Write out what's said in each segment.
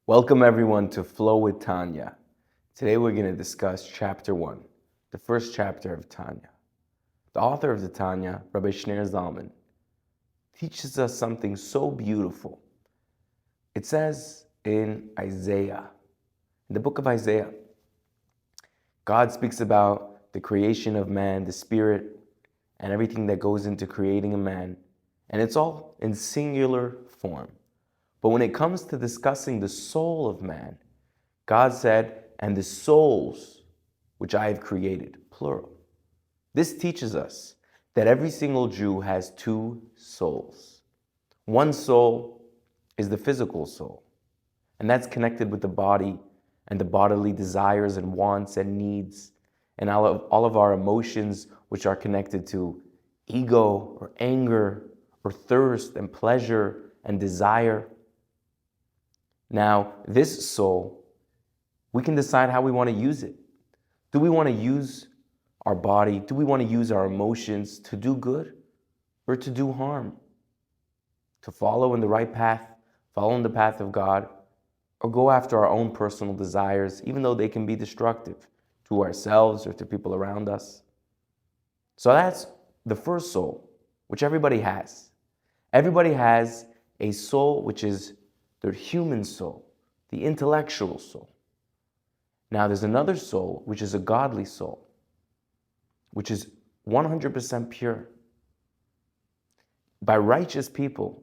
Welcome everyone to Flow with Tanya. Today we're going to discuss chapter 1, the first chapter of Tanya. The author of the Tanya, Rabbi Zalman, teaches us something so beautiful. It says in Isaiah, in the book of Isaiah, God speaks about the creation of man, the spirit, and everything that goes into creating a man. And it's all in singular form. But when it comes to discussing the soul of man, God said, and the souls which I have created, plural. This teaches us that every single Jew has two souls. One soul is the physical soul, and that's connected with the body and the bodily desires and wants and needs, and all of our emotions which are connected to ego or anger or thirst and pleasure and desire. Now, this soul, we can decide how we want to use it. Do we want to use our body? Do we want to use our emotions to do good or to do harm? To follow in the right path, follow in the path of God, or go after our own personal desires, even though they can be destructive to ourselves or to people around us? So that's the first soul, which everybody has. Everybody has a soul which is their human soul, the intellectual soul. Now there's another soul, which is a godly soul, which is 100% pure. By righteous people,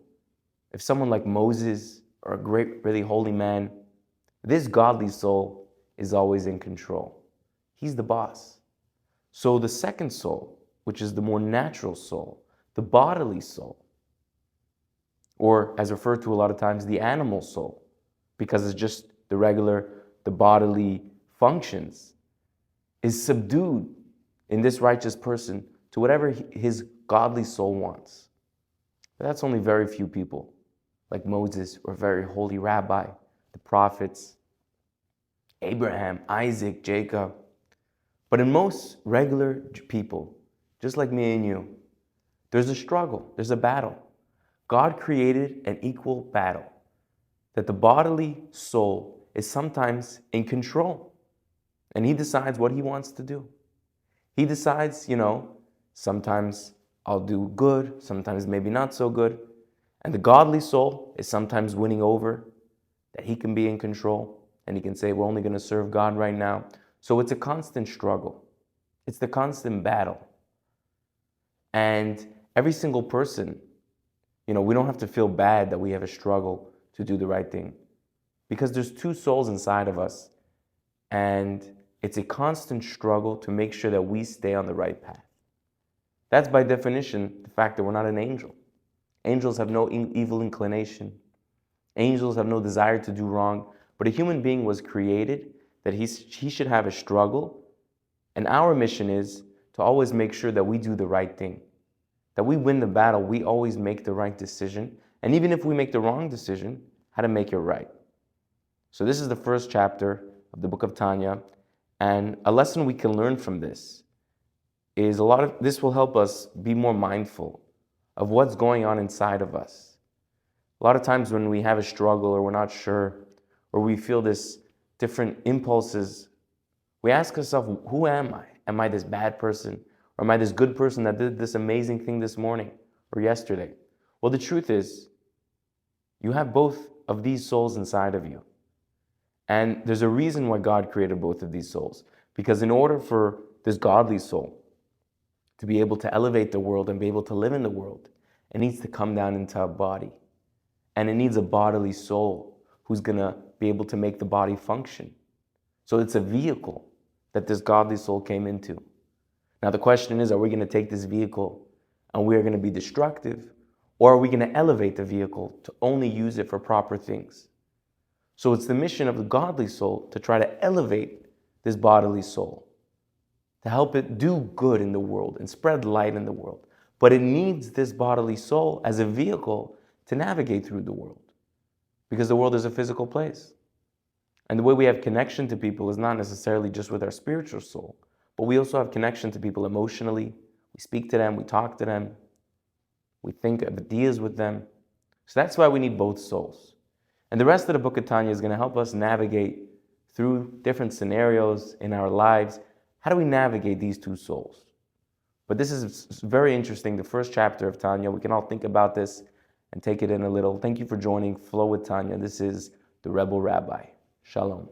if someone like Moses or a great, really holy man, this godly soul is always in control. He's the boss. So the second soul, which is the more natural soul, the bodily soul, or as referred to a lot of times, the animal soul, because it's just the bodily functions, is subdued in this righteous person to whatever his godly soul wants. But that's only very few people, like Moses or very holy Rabbi, the prophets, Abraham, Isaac, Jacob. But in most regular people, just like me and you, there's a struggle, there's a battle. God created an equal battle, that the bodily soul is sometimes in control, and he decides what he wants to do. He decides, sometimes I'll do good, sometimes maybe not so good. And the godly soul is sometimes winning over, that he can be in control, and he can say, we're only going to serve God right now. So it's a constant struggle. It's the constant battle. And every single person, we don't have to feel bad that we have a struggle to do the right thing, because there's two souls inside of us, and it's a constant struggle to make sure that we stay on the right path. That's by definition the fact that we're not an angel. Angels have no evil inclination. Angels have no desire to do wrong, but a human being was created that he should have a struggle, and our mission is to always make sure that we do the right thing. That we win the battle, we always make the right decision. And even if we make the wrong decision, how to make it right. So this is the first chapter of the book of Tanya. And a lesson we can learn from this is this will help us be more mindful of what's going on inside of us. A lot of times when we have a struggle or we're not sure, or we feel this different impulses, we ask ourselves, who am I? Am I this bad person? Or am I this good person that did this amazing thing this morning or yesterday? Well, the truth is, you have both of these souls inside of you. And there's a reason why God created both of these souls. Because in order for this godly soul to be able to elevate the world and be able to live in the world, it needs to come down into a body. And it needs a bodily soul who's going to be able to make the body function. So it's a vehicle that this godly soul came into. Now the question is, are we going to take this vehicle and we are going to be destructive, or are we going to elevate the vehicle to only use it for proper things? So it's the mission of the godly soul to try to elevate this bodily soul, to help it do good in the world and spread light in the world. But it needs this bodily soul as a vehicle to navigate through the world, because the world is a physical place. And the way we have connection to people is not necessarily just with our spiritual soul, but we also have connection to people emotionally. We speak to them, we talk to them, we think of ideas with them. So that's why we need both souls. And the rest of the book of Tanya is going to help us navigate through different scenarios in our lives. How do we navigate these two souls? But this is very interesting, the first chapter of Tanya. We can all think about this and take it in a little. Thank you for joining Flow with Tanya. This is the Rebel Rabbi. Shalom.